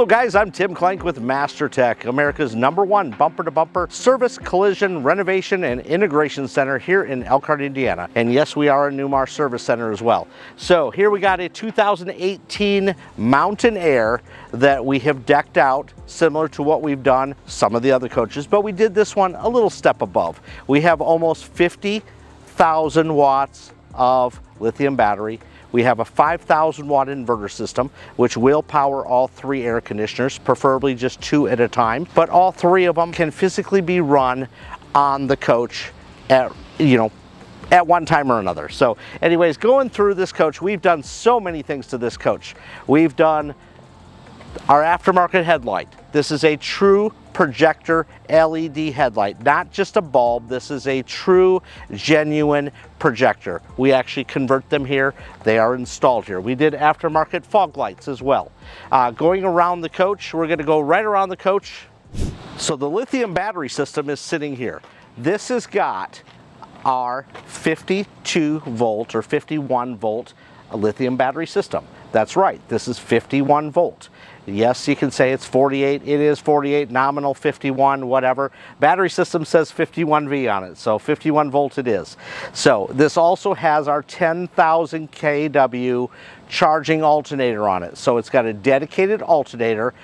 Hello guys, I'm Tim Clank with MasterTech, America's #1 bumper-to-bumper service, collision, renovation, and integration center here in Elkhart, Indiana. And yes, we are a Newmar service center as well. So here we got a 2018 Mountain Aire that we have decked out, similar to what we've done some of the other coaches, but we did this one a little step above. We have almost 50,000 watts of lithium battery. We have a 5,000 watt inverter system, which will power all 3 air conditioners, preferably just 2 at a time. But all 3 of them can physically be run on the coach at, at one time or another. So anyways, going through this coach, we've done so many things to this coach. We've done our aftermarket headlight. This is a true projector LED headlight, not just a bulb. This is a true, genuine projector. We actually convert them here. They are installed here. We did aftermarket fog lights as well. Going around the coach, we're going to go right around the coach. So the lithium battery system is sitting here. This has got our 52 volt or 51 volt lithium battery system. That's right, this is 51 volt. Yes, you can say it's 48, it is 48, nominal 51, whatever. Battery system says 51V on it, so 51 volt it is. So this also has our 10,000 kW charging alternator on it. So it's got a dedicated alternator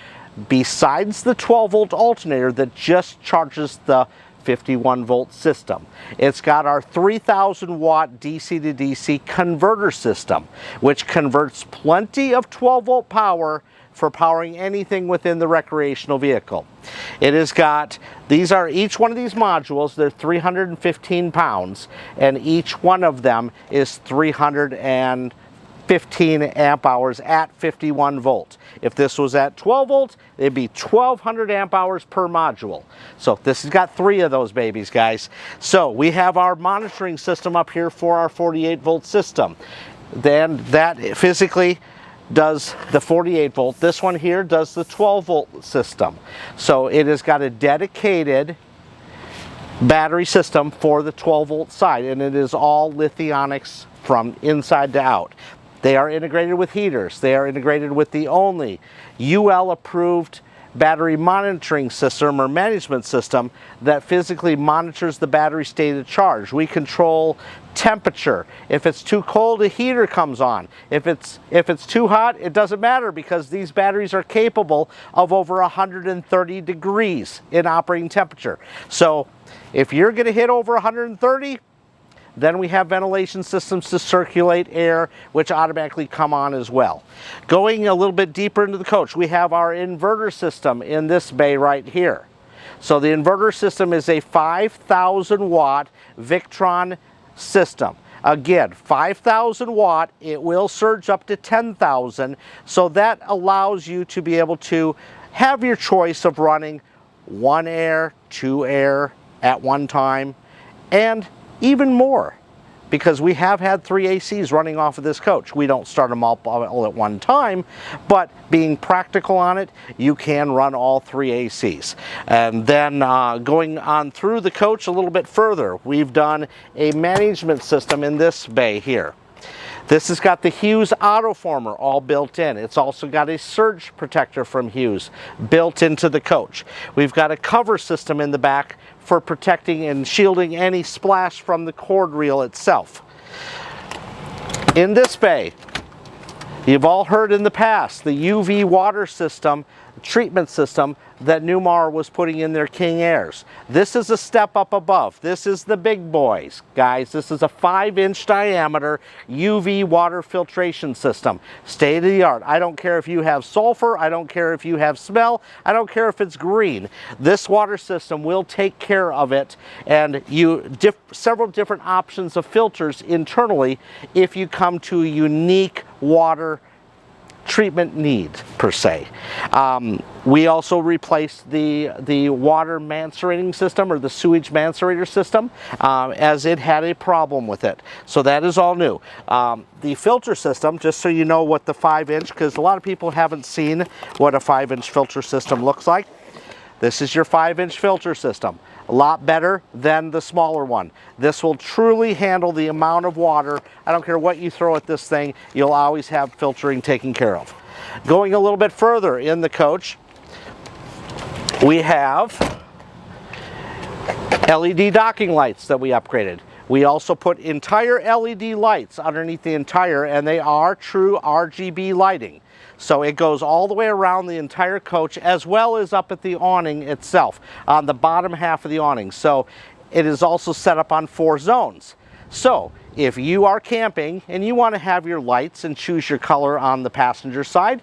besides the 12 volt alternator that just charges the 51 volt system. It's got our 3,000 watt DC to DC converter system, which converts plenty of 12 volt power for powering anything within the recreational vehicle. It has got, these are each one of these modules, they're 315 pounds, and each one of them is 315 amp hours at 51 volt. If this was at 12 volt, it'd be 1200 amp hours per module. So this has got 3 of those babies, guys. So we have our monitoring system up here for our 48 volt system. Then that physically does the 48 volt. This one here does the 12 volt system. So it has got a dedicated battery system for the 12 volt side, and it is all lithionics from inside to out. They are integrated with heaters. They are integrated with the only UL approved battery monitoring system or management system that physically monitors the battery state of charge. We control temperature. If it's too cold, a heater comes on. If it's too hot, it doesn't matter, because these batteries are capable of over 130 degrees in operating temperature. So if you're going to hit over 130, then we have ventilation systems to circulate air, which automatically come on as well. Going a little bit deeper into the coach, we have our inverter system in this bay right here. So the inverter system is a 5,000 watt Victron system. Again, 5,000 watt, it will surge up to 10,000. So that allows you to be able to have your choice of running 1 air, 2 air at one time, and even more, because we have had 3 ACs running off of this coach. We don't start them all at one time, but being practical on it, you can run all 3 ACs. And then going on through the coach a little bit further, we've done a management system in this bay here. This has got the Hughes autoformer all built in. It's also got a surge protector from Hughes built into the coach. We've got a cover system in the back for protecting and shielding any splash from the cord reel itself. In this bay, you've all heard in the past the UV water system, treatment system that Newmar was putting in their King Airs. This is a step up above. This is the big boys, guys. This is a 5-inch diameter UV water filtration system. State of the art. I don't care if you have sulfur. I don't care if you have smell. I don't care if it's green. This water system will take care of it, and several different options of filters internally if you come to a unique water treatment need per se. We also replaced the water macerating system, or the sewage macerator system, as it had a problem with it. So that is all new. The filter system, just so you know what the 5-inch, because a lot of people haven't seen what a 5-inch filter system looks like. This is your 5-inch filter system. A lot better than the smaller one. This will truly handle the amount of water. I don't care what you throw at this thing, you'll always have filtering taken care of. Going a little bit further in the coach, we have LED docking lights that we upgraded. We also put entire LED lights underneath the entire, and they are true RGB lighting. So it goes all the way around the entire coach, as well as up at the awning itself, on the bottom half of the awning. So it is also set up on 4 zones. So if you are camping and you want to have your lights and choose your color on the passenger side,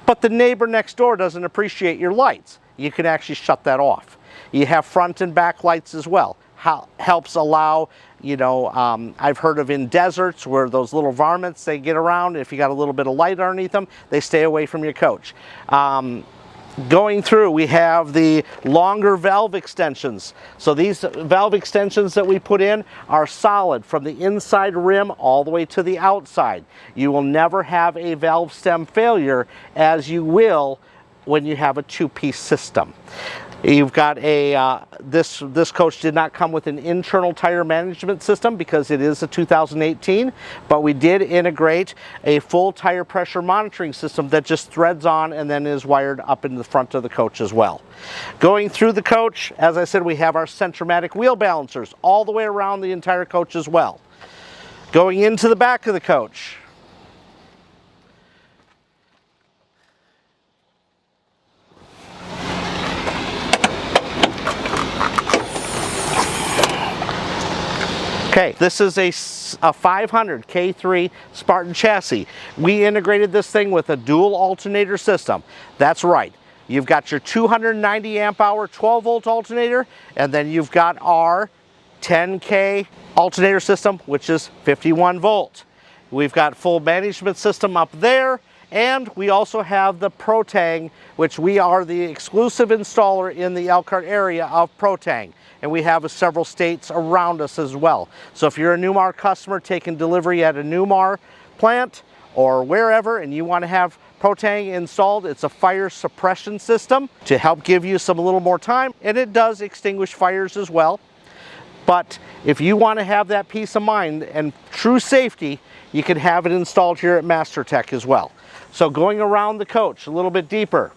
but the neighbor next door doesn't appreciate your lights, you can actually shut that off. You have front and back lights as well. Helps allow, you know, I've heard of in deserts where those little varmints, they get around. If you got a little bit of light underneath them, they stay away from your coach. Going through, we have the longer valve extensions. So these valve extensions that we put in are solid from the inside rim all the way to the outside. You will never have a valve stem failure, as you will when you have a 2-piece system. You've got a, this coach did not come with an internal tire management system because it is a 2018, but we did integrate a full tire pressure monitoring system that just threads on and then is wired up in the front of the coach as well. Going through the coach, as I said, we have our Centromatic wheel balancers all the way around the entire coach as well. Going into the back of the coach, okay, this is a 500 K3 Spartan chassis. We integrated this thing with a dual alternator system. That's right. You've got your 290 amp hour 12 volt alternator, and then you've got our 10K alternator system, which is 51 volt. We've got full management system up there, and we also have the Proteng, which we are the exclusive installer in the Elkhart area of Proteng. And we have several states around us as well. So if you're a Newmar customer taking delivery at a Newmar plant or wherever, and you want to have Proteng installed, it's a fire suppression system to help give you a little more time, and it does extinguish fires as well. But if you want to have that peace of mind and true safety, you can have it installed here at MasterTech as well. So going around the coach a little bit deeper,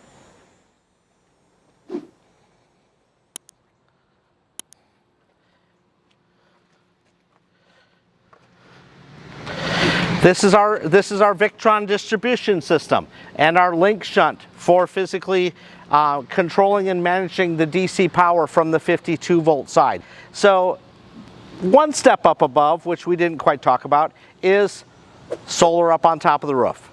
this is our Victron distribution system and our Lynx shunt for physically controlling and managing the DC power from the 52 volt side. So one step up above, which we didn't quite talk about, is solar up on top of the roof.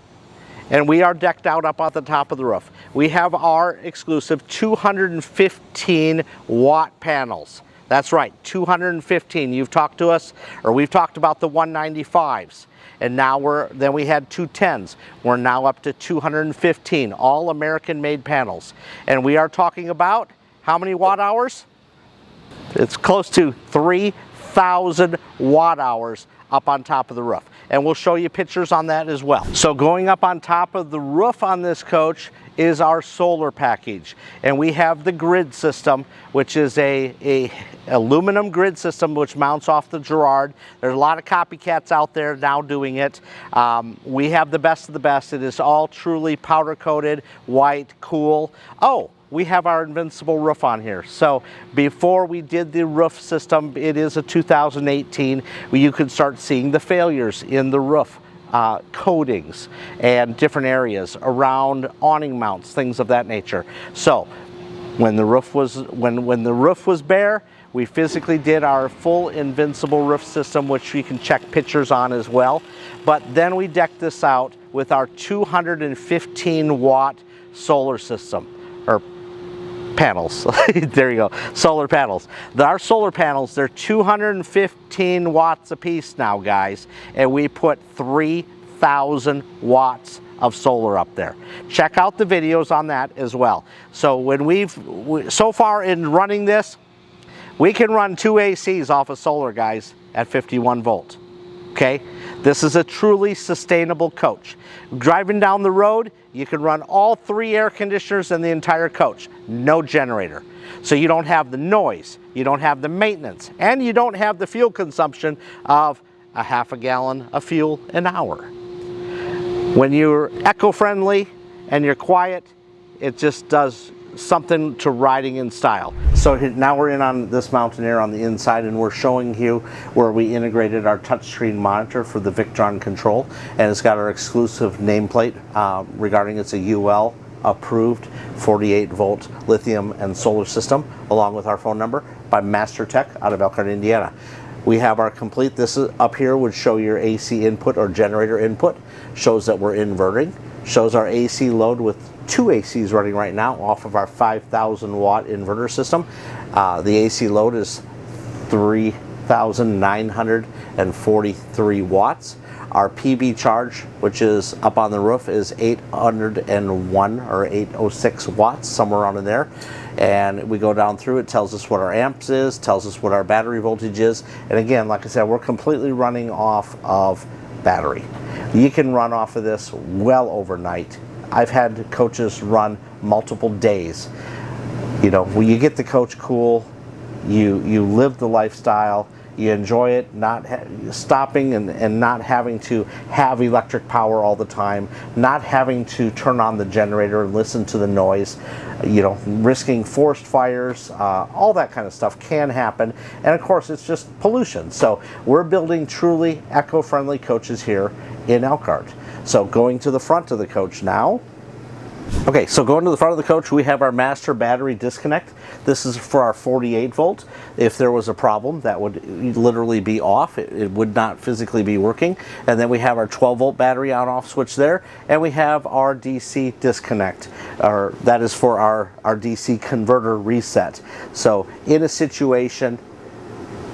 And we are decked out up on the top of the roof. We have our exclusive 215 watt panels. That's right, 215. You've talked to us, or we've talked about the 195s. And now then we had 210s. We're now up to 215, all American made panels. And we are talking about how many watt hours? It's close to 3,000 watt hours up on top of the roof. And we'll show you pictures on that as well. So going up on top of the roof on this coach is our solar package. And we have the grid system, which is a aluminum grid system which mounts off the Girard. There's a lot of copycats out there now doing it. We have the best of the best. It is all truly powder coated, white, cool. Oh, we have our Invincible Roof on here. So before we did the roof system, it is a 2018, you could start seeing the failures in the roof coatings and different areas around awning mounts, things of that nature. So when the roof was when the roof was bare, we physically did our full Invincible Roof system, which you can check pictures on as well. But then we decked this out with our 215 watt solar system, or panels. There you go, solar panels. Our solar panels, they're 215 watts a piece now, guys, and we put 3,000 watts of solar up there. Check out the videos on that as well. So when so far in running this, we can run 2 ACs off of solar, guys, at 51 volt. Okay, this is a truly sustainable coach. Driving down the road, you can run all 3 air conditioners in the entire coach, no generator. So you don't have the noise, you don't have the maintenance, and you don't have the fuel consumption of a half a gallon of fuel an hour. When you're eco-friendly and you're quiet, it just does something to riding in style. So now we're in on this Mountain Aire on the inside, and we're showing you where we integrated our touchscreen monitor for the Victron control, and it's got our exclusive nameplate regarding it's a UL approved 48 volt lithium and solar system, along with our phone number, by MasterTech out of Elkhart, Indiana. We have our complete, this is up here would show your AC input or generator input, shows that we're inverting, shows our AC load with 2 ACs running right now off of our 5,000 watt inverter system. The AC load is 3,943 watts. Our PB charge, which is up on the roof, is 801 or 806 watts, somewhere around in there. And we go down through, it tells us what our amps is, tells us what our battery voltage is. And again, like I said, we're completely running off of battery. You can run off of this well overnight. I've had coaches run multiple days. You know, when you get the coach cool, you live the lifestyle, you enjoy it, not stopping and not having to have electric power all the time, not having to turn on the generator and listen to the noise, you know, risking forest fires, all that kind of stuff can happen. And of course, it's just pollution. So we're building truly eco-friendly coaches here in Elkhart. So going to the front of the coach now. Okay, so going to the front of the coach, we have our master battery disconnect. This is for our 48 volt. If there was a problem, that would literally be off. It would not physically be working. And then we have our 12 volt battery on off switch there. And we have our DC disconnect, or that is for our DC converter reset. So in a situation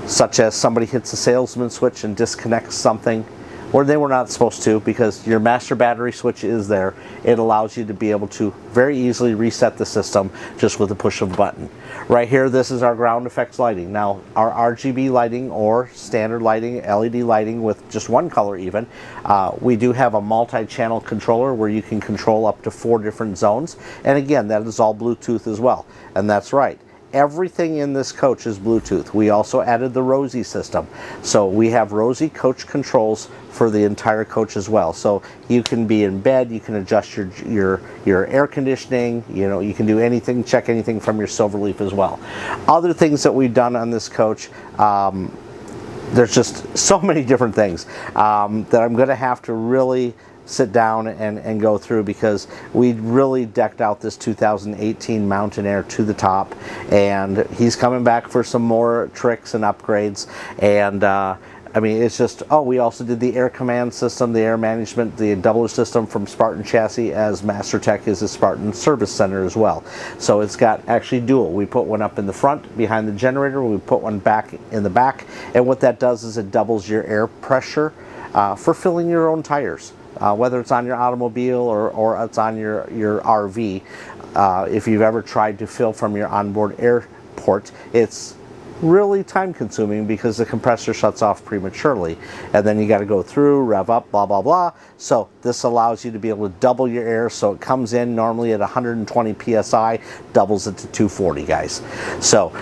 such as somebody hits a salesman switch and disconnects something, or they were not supposed to, because your master battery switch is there, it allows you to be able to very easily reset the system just with a push of a button. Right here, this is our ground effects lighting. Now, our RGB lighting or standard lighting, LED lighting with just one color even, we do have a multi-channel controller where you can control up to 4 different zones. And again, that is all Bluetooth as well. And that's right. Everything in this coach is Bluetooth. We also added the Rosie system. So we have Rosie coach controls for the entire coach as well. So you can be in bed, you can adjust your air conditioning, you know, you can do anything, check anything from your Silverleaf as well. Other things that we've done on this coach, there's just so many different things that I'm gonna have to really sit down and go through, because we really decked out this 2018 Mountain Aire to the top, and he's coming back for some more tricks and upgrades. And I mean, it's just, oh, we also did the air command system, the air management, the doubler system from Spartan Chassis, as MasterTech is a Spartan service center as well. So it's got actually dual. We put one up in the front behind the generator, we put one back in the back, and what that does is it doubles your air pressure for filling your own tires. Whether it's on your automobile or it's on your RV. If you've ever tried to fill from your onboard air port, it's really time consuming because the compressor shuts off prematurely, and then you got to go through, rev up, blah blah blah. So this allows you to be able to double your air, so it comes in normally at 120 psi, doubles it to 240, guys. So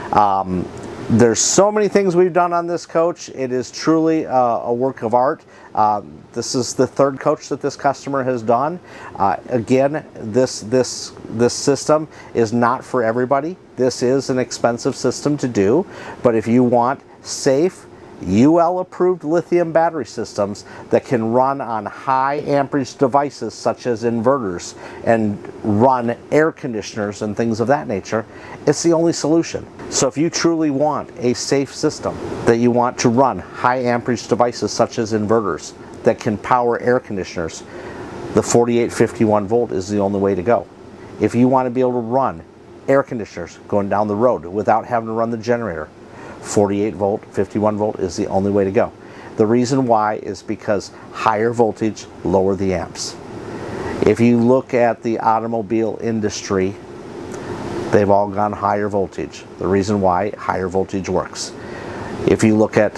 there's so many things we've done on this coach. It is truly a work of art. This is the 3rd coach that this customer has done. Again, this system is not for everybody. This is an expensive system to do, but if you want safe, UL approved lithium battery systems that can run on high amperage devices such as inverters and run air conditioners and things of that nature, it's the only solution. So if you truly want a safe system that you want to run high amperage devices such as inverters that can power air conditioners, the 4851 volt is the only way to go. If you want to be able to run air conditioners going down the road without having to run the generator, 48 volt, 51 volt is the only way to go. The reason why is because higher voltage, lower the amps. If you look at the automobile industry, they've all gone higher voltage. The reason why, higher voltage works. If you look at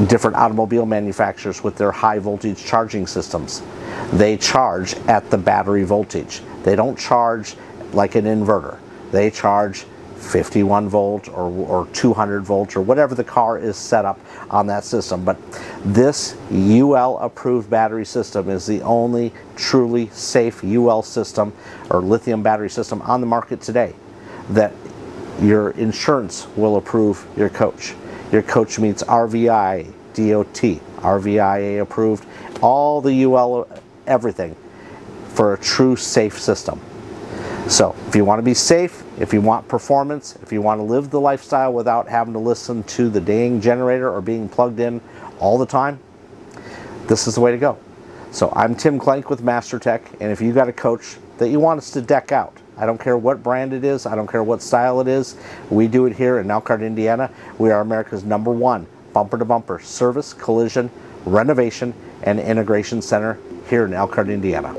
different automobile manufacturers with their high voltage charging systems, they charge at the battery voltage. They don't charge like an inverter. They charge 51 volt or 200 volts or whatever the car is set up on that system. But this UL approved battery system is the only truly safe UL system or lithium battery system on the market today that your insurance will approve your coach. Your coach meets RVI, DOT, RVIA approved, all the UL, everything for a true safe system. So if you want to be safe, if you want performance, if you want to live the lifestyle without having to listen to the dang generator or being plugged in all the time, this is the way to go. So I'm Tim Klenk with MasterTech, and if you got a coach that you want us to deck out, I don't care what brand it is, I don't care what style it is, we do it here in Elkhart, Indiana. We are America's #1 bumper-to-bumper service, collision, renovation, and integration center here in Elkhart, Indiana.